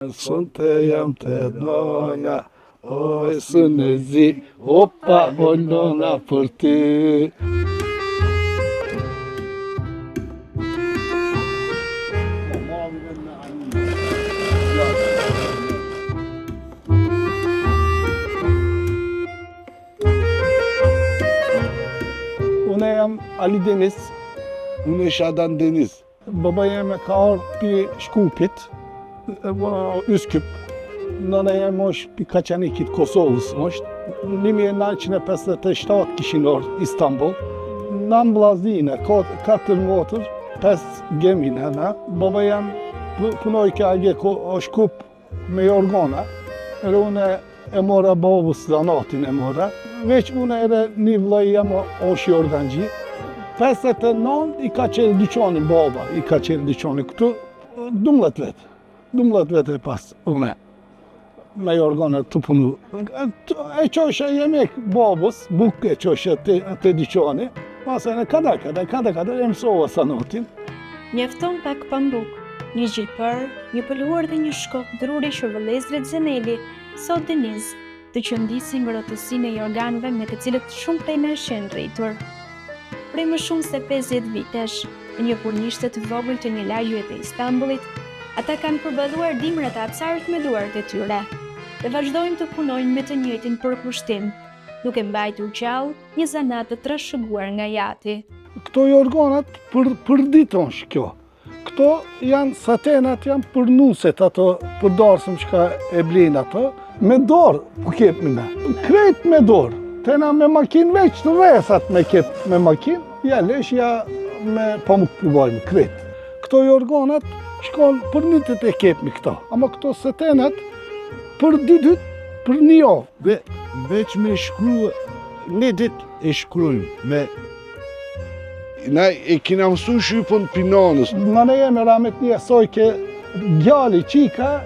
Sonte jam të noja, oj së në zi, opa o nona për ty. Unë jam Ali Deniz. Unë Shadan Deniz. Baba jeme ka ardhur pi Shkupit, Üsküp. Nëna jeme është pi Kaçanikit, Kosovës është. 1957 kishin ardhur Istanbul. Nam vllazine, 4 motër, 5 gemina. Baba jam punoj kage Shkup me jorgona. Edhe unë e mora babës zanatin e mora. Veç unë edhe një vllai jam është jorganxhi. 59 i ka qenë dyqanin baba, i ka qenë dyqanin këtu 12 vete pas unë me jorgone të punu. E qoshe jemek babës, buk e qoshe të dyqani, pasë e kada e mësova sanatin. Mjafton pak pambuk, një gjilpër, një pëlluar dhe një shkop druri që vëllezrit Zeneli, sot Deniz, të që ndisin ngrohtësinë e jorganëve me të cilët shumë prej nesh janë rritur. Prej më shumë se 50 vitesh, në një punishte të vogël të një lagje të Istanbulit, ata kanë përballuar dimrat e acarët me duart e tyre dhe vazhdojnë të punojnë me të njëjtin përkushtim, duke mbajtur gjallë një zanat të trashëguar nga jati. Këto jorganat për ditë është kjo. Këto janë satenat, janë për nuset ato, për darsëm që ka e blinë ato, me dorë po kepë me. Krejt me dorë. Tena me makinë veç të vesat me kep me makinë, ja leshja me pamuk përbajmë, kretë. Këto jorganat shkonë për një të e kepmi këta, ama këto setenat për 2 ditë, për 1 javë. Veç me shkru, një dit e shkrujmë me... Na e kina mësu shqypën pinanës. Në ne jemi ramet një sojke gjalli, qika,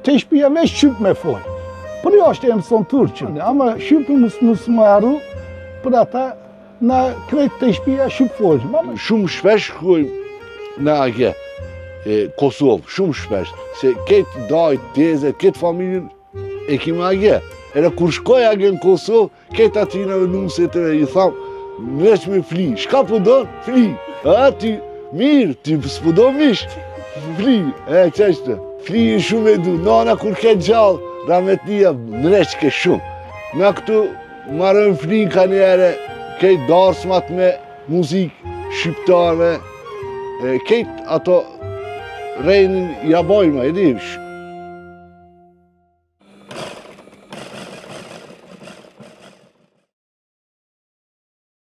të shpija me shqyp me folë. Për jashtë e mëson turqën, ama shqypë mësë më arru, për ata na krejt të shpija shqyp folë. Shumë shpesh shkrujmë në ake, Kosovë, shumë shpesh, se këtë dajt, tezet, këtë familjen e kime ake. Edhe kur shkoj ake në Kosovë, këtë atinave nuset e i thamë, veç me fli, shka po do? Fli. A ti, mirë, ti s'po do mish, fli, qeshtë. Fli i shumë e du, nana kur ke gjallë, rametnia nreqke shumë. Na këtu marrën fli ka njere, kejt darsmat me muzikë shqiptare, kejt ato rejnin jabojma, e di,